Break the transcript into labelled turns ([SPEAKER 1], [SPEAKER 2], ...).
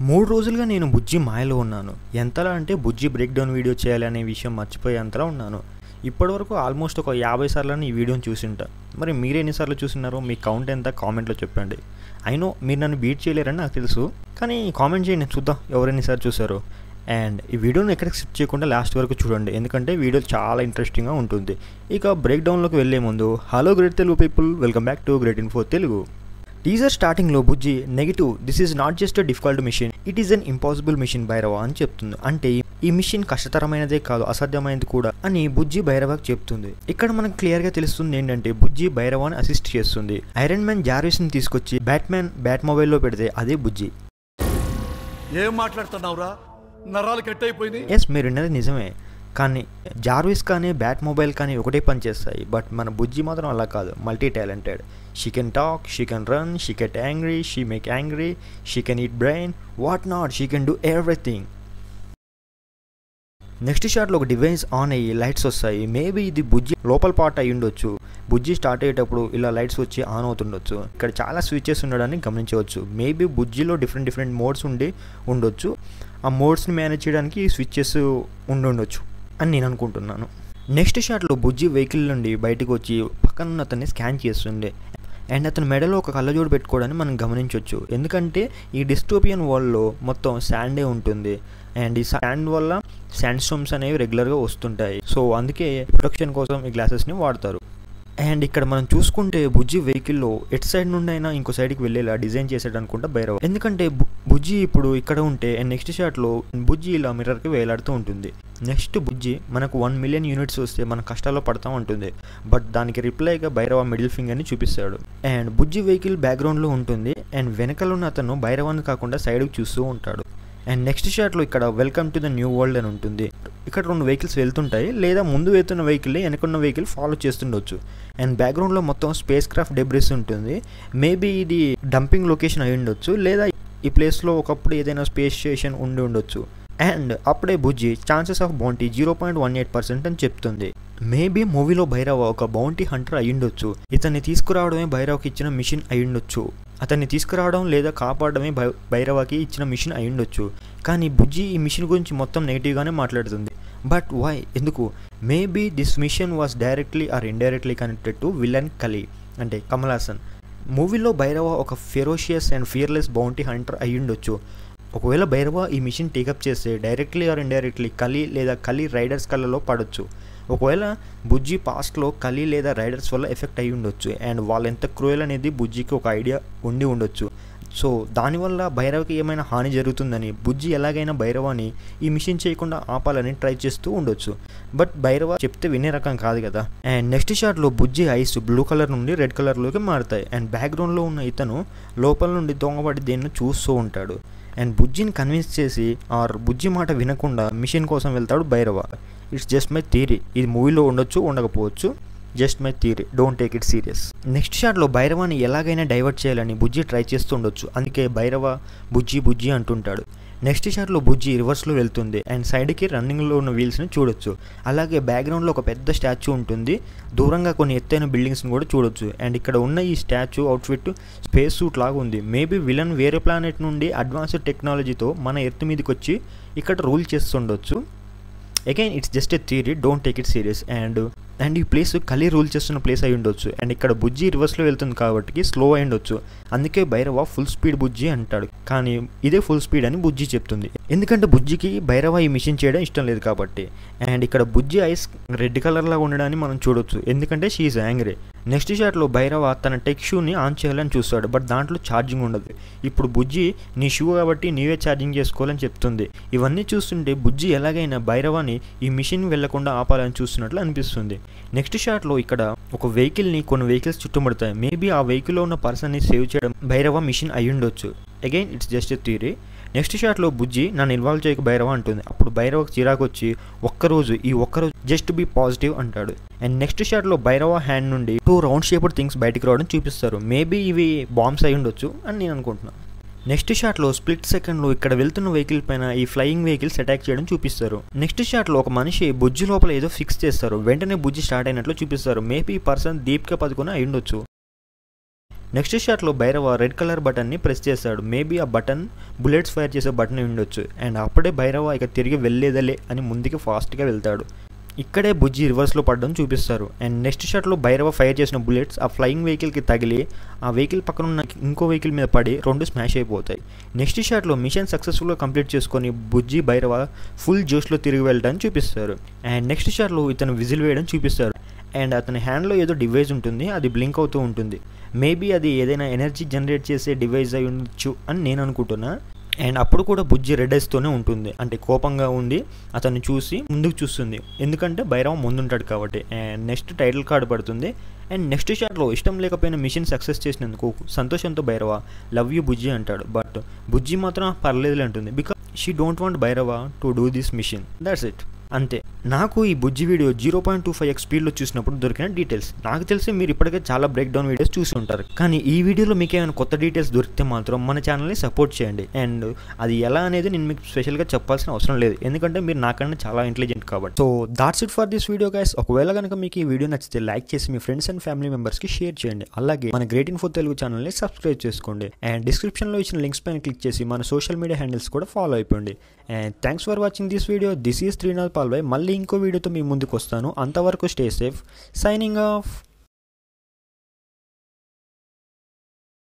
[SPEAKER 1] 3 రోజులుగా నేను బుజ్జి మాయలో ఉన్నాను. ఎంతలా అంటే బుజ్జి బ్రేక్ డౌన్ వీడియో చేయాలనే విషయం మర్చిపోయేంతలా ఉన్నాను. ఇప్పటివరకు ఆల్మోస్ట్ ఒక 50 సార్లని ఈ వీడియోని చూసింటా. మరి మీరు ఎన్నిసార్లు చూసినారో మీ కౌంట్ ఎంత కామెంట్లో చెప్పండి. ఐ నో మీరు నన్ను బీట్ చేయలేరని నాకు తెలుసు, కానీ కామెంట్ చేయండి చూద్దాం ఎవరు ఎన్నిసార్లు చూసారో. అండ్ ఈ వీడియోని ఎక్కడికి స్కిప్ చేయకుండా లాస్ట్ వరకు చూడండి, ఎందుకంటే వీడియో చాలా ఇంట్రెస్టింగ్గా ఉంటుంది. ఇక బ్రేక్ డౌన్లోకి వెళ్ళే ముందు hello great Telugu people, welcome back to great info Telugu. Teaser స్టార్టింగ్లో Bujji negative, this is not just a difficult mission, it is an impossible mission Bhairava అని చెప్తుంది. అంటే ఈ మిషన్ కష్టతరమైనదే కాదు, అసాధ్యమైనది కూడా అని బుజ్జి భైరవకి చెప్తుంది. ఇక్కడ మనకు క్లియర్గా తెలుస్తుంది ఏంటంటే బుజ్జి భైరవాన్ని అసిస్ట్ చేస్తుంది. ఐరన్ మ్యాన్ జార్విస్ని తీసుకొచ్చి బ్యాట్ మొబైల్లో పెడితే అదే బుజ్జి.
[SPEAKER 2] ఏం మాట్లాడుతున్నావురా, నరాలు కట్ అయిపోయింది.
[SPEAKER 1] ఎస్, మీరు విన్నది నిజమే, కానీ జార్విస్ కానీ బ్యాట్ మొబైల్ కానీ ఒకటే పని చేస్తాయి. బట్ మన బుజ్జి మాత్రం అలా కాదు, multi talented. She can talk, she can run, she get angry, she make angry, she can eat brain, what not, she can do everything. Next షాట్లో ఒక డివైస్ ఆన్ అయ్యి లైట్స్ వస్తాయి. మేబీ ఇది బుజ్జి లోపల పార్ట్ అయ్యి ఉండొచ్చు. బుజ్జి స్టార్ట్ అయ్యేటప్పుడు ఇలా లైట్స్ వచ్చి ఆన్ అవుతుండొచ్చు. ఇక్కడ చాలా స్విచెస్ ఉండడాన్ని గమనించవచ్చు. మేబీ బుజ్జిలో డిఫరెంట్ మోడ్స్ ఉండొచ్చు. ఆ మోడ్స్ని మేనేజ్ చేయడానికి స్విచెస్ ఉండొచ్చు అని నేను అనుకుంటున్నాను. నెక్స్ట్ షాట్లో బుజ్జి వెహికల్ నుండి బయటకు వచ్చి పక్కన అతన్ని స్కాన్ చేస్తుంది. అండ్ అతని మెడలో ఒక కళ్ళజోడు పెట్టుకోవడాన్ని మనం గమనించవచ్చు. ఎందుకంటే ఈ డిస్టోపియన్ వరల్డ్లో మొత్తం శాండే ఉంటుంది. అండ్ ఈ శాండ్ వల్ల శాండ్ స్టోమ్స్ అనేవి రెగ్యులర్గా వస్తుంటాయి. సో అందుకే ప్రొటెక్షన్ కోసం ఈ గ్లాసెస్ని వాడతారు. అండ్ ఇక్కడ మనం చూసుకుంటే బుజ్జి వెహికల్లో ఎట్ సైడ్ నుండి అయినా ఇంకో సైడ్కి వెళ్ళేలా డిజైన్ చేసాడు అనుకుంటా భైరవ. ఎందుకంటే బుజ్జి ఇప్పుడు ఇక్కడ ఉంటే అండ్ నెక్స్ట్ షాట్లో బుజ్జి ఇలా మిర్రర్కి వేలాడుతూ ఉంటుంది. నెక్స్ట్ బుజ్జి మనకు 1 మిలియన్ యూనిట్స్ వస్తే మన కష్టాల్లో పడతా ఉంటుంది. బట్ దానికి రిప్లైగా భైరవ మిడిల్ ఫింగర్ని చూపిస్తాడు. అండ్ బుజ్జి వెహికల్ బ్యాక్గ్రౌండ్లో ఉంటుంది. అండ్ వెనకాల ఉన్న అతను భైరవాన్ని కాకుండా సైడ్కి చూస్తూ ఉంటాడు. అండ్ నెక్స్ట్ షాట్లో ఇక్కడ welcome to the new world అని ఉంటుంది. ఇక్కడ 2 వెహికల్స్ వెళ్తుంటాయి, లేదా ముందు వెళ్తున్న వెహికల్ వెనకున్న వెహికల్ ఫాలో చేస్తుండొచ్చు. అండ్ బ్యాక్గ్రౌండ్లో మొత్తం స్పేస్ క్రాఫ్ట్ డెబ్రిస్ ఉంటుంది. మేబీ ఇది డంపింగ్ లొకేషన్ అయి ఉండొచ్చు, లేదా ఈ ప్లేస్లో ఒకప్పుడు ఏదైనా స్పేస్ స్టేషన్ ఉండొచ్చు. అండ్ అప్పుడే బుజ్జి ఛాన్సెస్ ఆఫ్ బౌంటీ 0.18% అని చెప్తుంది. మేబీ మూవీలో భైరవ ఒక బౌంటీ హంటర్ అయ్యుండొచ్చు. ఇతన్ని తీసుకురావడమే భైరవకి ఇచ్చిన మిషన్ అయ్యుండొచ్చు. అతన్ని తీసుకురావడం లేదా కాపాడడమే భైరవకి ఇచ్చిన మిషన్ అయ్యుండొచ్చు. కానీ బుజ్జి ఈ మిషన్ గురించి మొత్తం నెగిటివ్గానే మాట్లాడుతుంది. బట్ వై, ఎందుకు? Maybe this mission was directly or indirectly connected to villain Kali, అంటే కమల్ హాసన్. మూవీలో భైరవ ఒక ferocious and fearless bounty hunter అయ్యుండొచ్చు. ఒకవేళ భైరవ ఈ మిషన్ టేకప్ చేస్తే డైరెక్ట్లీ ఆర్ ఇండైరెక్ట్లీ కలి లేదా కలి రైడర్స్ కళ్ళలో పడవచ్చు. ఒకవేళ బుజ్జి పాస్ట్లో కలి లేదా రైడర్స్ వల్ల ఎఫెక్ట్ అయ్యి ఉండొచ్చు. అండ్ వాళ్ళు ఎంత క్రూయల్ అనేది బుజ్జికి ఒక ఐడియా ఉండొచ్చు. సో దానివల్ల భైరవకి ఏమైనా హాని జరుగుతుందని బుజ్జి ఎలాగైనా భైరవాన్ని ఈ మిషన్ చేయకుండా ఆపాలని ట్రై చేస్తూ ఉండొచ్చు. బట్ భైరవ చెప్తే వినే రకం కాదు కదా. అండ్ నెక్స్ట్ షాట్లో బుజ్జి ఐస్ బ్లూ కలర్ నుండి రెడ్ కలర్లోకి మారుతాయి. అండ్ బ్యాక్గ్రౌండ్లో ఉన్న ఇతను లోపల నుండి దొంగబడి దేన్ని చూస్తూ ఉంటాడు. అండ్ బుజ్జిని కన్విన్స్ చేసి ఆర్ బుజ్జి మాట వినకుండా మిషన్ కోసం వెళ్తాడు Bhairava. It's just my theory, ఇది మూవీలో ఉండొచ్చు ఉండకపోవచ్చు, just my theory, don't take it serious. Next షాట్లో భైరవాన్ని ఎలాగైనా డైవర్ట్ చేయాలని బుజ్జి ట్రై చేస్తూ ఉండొచ్చు. అందుకే భైరవ బుజ్జి అంటుంటాడు. నెక్స్ట్ షాట్లో బుజ్జి రివర్స్లో వెళ్తుంది. అండ్ సైడ్కి రన్నింగ్లో ఉన్న వీల్స్ని చూడొచ్చు. అలాగే బ్యాక్గ్రౌండ్లో ఒక పెద్ద స్టాచ్యూ ఉంటుంది. దూరంగా కొన్ని ఎత్తైన బిల్డింగ్స్ని కూడా చూడొచ్చు. అండ్ ఇక్కడ ఉన్న ఈ స్టాచ్యూ అవుట్ఫిట్ స్పేస్ సూట్ లాగా ఉంది. మేబీ విలన్ వేరే ప్లానెట్ నుండి అడ్వాన్స్డ్ టెక్నాలజీతో మన ఎర్త్ మీదకి వచ్చి ఇక్కడ రూల్ చేస్తుండొచ్చు. Again it's just a theory, don't take it serious. And ఈ ప్లేస్ కలి రూల్ చేస్తున్న ప్లేస్ అయి ఉండొచ్చు. అండ్ ఇక్కడ బుజ్జి రివర్స్లో వెళ్తుంది కాబట్టి స్లో అయి ఉండొచ్చు. అందుకే భైరవ ఫుల్ స్పీడ్ బుజ్జి అంటాడు, కానీ ఇదే ఫుల్ స్పీడ్ అని బుజ్జి చెప్తుంది. ఎందుకంటే బుజ్జికి భైరవ ఈ మిషన్ చేయడం ఇష్టం లేదు కాబట్టి. అండ్ ఇక్కడ బుజ్జి ఐస్ రెడ్ కలర్లా ఉండడాన్ని మనం చూడొచ్చు, ఎందుకంటే షీ ఈజ్ యాంగ్రీ. నెక్స్ట్ షాట్లో భైరవ తన టెక్ షూని ఆన్ చేయాలని చూస్తాడు. బట్ దాంట్లో ఛార్జింగ్ ఉండదు. ఇప్పుడు బుజ్జి నీ షూ కాబట్టి నీవే ఛార్జింగ్ చేసుకోవాలని చెప్తుంది. ఇవన్నీ చూస్తుంటే బుజ్జి ఎలాగైనా భైరవాన్ని ఈ మిషన్ వెళ్లకుండా ఆపాలని చూస్తున్నట్లు అనిపిస్తుంది. నెక్స్ట్ షాట్లో ఇక్కడ ఒక వెహికల్ని కొన్ని వెహికల్స్ చుట్టుముడతాయి. మేబీ ఆ వెహికల్లో ఉన్న పర్సన్ని సేవ్ చేయడం భైరవ మిషన్ అయ్యుండొచ్చు. Again it's just a theory. Next షాట్లో బుజ్జి నన్ను ఇన్వాల్వ్ చేయక భైరవ అంటుంది. అప్పుడు భైరవకు చిరాకు వచ్చి ఒక్కరోజు జస్ట్ బీ పాజిటివ్ అంటాడు. అండ్ నెక్స్ట్ షాట్లో భైరవ హ్యాండ్ నుండి 2 రౌండ్ షేప్డ్ థింగ్స్ బయటికి రావడం చూపిస్తారు. మేబీ ఇవి బాంబ్స్ అయి ఉండొచ్చు అని నేను అనుకుంటున్నాను. నెక్స్ట్ షాట్లో స్ప్లిట్ సెకండ్లో ఇక్కడ వెళ్తున్న వెహికల్ పైన ఈ ఫ్లయింగ్ వెహికల్స్ అటాక్ చేయడం చూపిస్తారు. నెక్స్ట్ షాట్లో ఒక మనిషి బుజ్జి లోపల ఏదో ఫిక్స్ చేస్తారు. వెంటనే బుజ్జి స్టార్ట్ అయినట్లు చూపిస్తారు. మేబీ ఈ పర్సన్ దీపిక పదుకొని అయి ఉండొచ్చు. నెక్స్ట్ షాట్లో భైరవ రెడ్ కలర్ బటన్ని ప్రెస్ చేస్తాడు. మేబీ ఆ బటన్ బుల్లెట్స్ ఫైర్ చేసే బటన్ ఉండొచ్చు. అండ్ అప్పుడే భైరవ ఇక తిరిగి వెళ్ళేదలే అని ముందుకి ఫాస్ట్గా వెళ్తాడు. ఇక్కడే బుజ్జి రివర్స్లో పడడం చూపిస్తారు. అండ్ నెక్స్ట్ షాట్లో భైరవ ఫైర్ చేసిన బుల్లెట్స్ ఆ ఫ్లయింగ్ వెహికల్కి తగిలి ఆ వెహికల్ పక్కన ఉన్న ఇంకో వెహికల్ మీద పడి 2 స్మాష్ అయిపోతాయి. నెక్స్ట్ షాట్లో మిషన్ సక్సెస్ఫుల్గా కంప్లీట్ చేసుకొని బుజ్జి భైరవ ఫుల్ జోష్లో తిరిగి వెళ్ళడం చూపిస్తారు. అండ్ నెక్స్ట్ షాట్లో ఇతను విజిల్ వేయడం చూపిస్తారు. అండ్ అతని హ్యాండ్లో ఏదో డివైస్ ఉంటుంది, అది బ్లింక్ అవుతూ ఉంటుంది. మేబీ అది ఏదైనా ఎనర్జీ జనరేట్ చేసే డివైస్ అయి ఉండొచ్చు అని నేను అనుకుంటున్నా. అండ్ అప్పుడు కూడా బుజ్జి రెడ్ ఐస్తోనే ఉంటుంది, అంటే కోపంగా ఉండి అతన్ని చూసి ముందుకు చూస్తుంది, ఎందుకంటే భైరవ ముందుంటాడు కాబట్టి. అండ్ నెక్స్ట్ టైటిల్ కార్డు పడుతుంది. అండ్ నెక్స్ట్ షాట్లో ఇష్టం లేకపోయిన మిషన్ సక్సెస్ చేసినందుకు సంతోషంతో భైరవ లవ్ యూ బుజ్జి అంటాడు. బట్ బుజ్జి మాత్రం పర్లేదులే అంటుంది, because she don't want Bhairava to do this mission. That's it. అంతే. నాకు ఈ బుజ్జి వీడియో 0.25x స్పీడ్లో చూసినప్పుడు దొరికిన డీటెయిల్స్. నాకు తెలిసి మీరు ఇప్పటికే చాలా బ్రేక్ డౌన్ వీడియోస్ చూసి ఉంటారు, కానీ ఈ వీడియోలో మీకు ఏమైనా కొత్త డీటెయిల్స్ దొరికితే మాత్రం మన ఛానల్ని సపోర్ట్ చేయండి. అండ్ అది ఎలా అనేది నేను మీకు స్పెషల్గా చెప్పాల్సిన అవసరం లేదు, ఎందుకంటే మీరు నాకన్నా చాలా ఇంటెలిజెంట్ కాబట్టి. So that's it for this video guys. ఒకవేళ కనుక మీకు ఈ వీడియో నచ్చితే లైక్ చేసి మీ ఫ్రెండ్స్ అండ్ ఫ్యామిలీ మెంబర్స్కి షేర్ చేయండి. అలాగే మన గ్రేట్ ఇన్ఫో తెలుగు ఛానల్ని సబ్స్క్రైబ్ చేసుకోండి. అండ్ డిస్క్రిప్షన్లో ఇచ్చిన లింక్స్ పైన క్లిక్ చేసి మన సోషల్ మీడియా హ్యాండిల్స్ కూడా ఫాలో అయిపోండి. And thanks for watching this video. This is Srinath Palvai. మళ్ళీ ఇంకో వీడియోతో మీ ముందుకు వస్తాను. అంతవరకు స్టే సేఫ్. Signing off.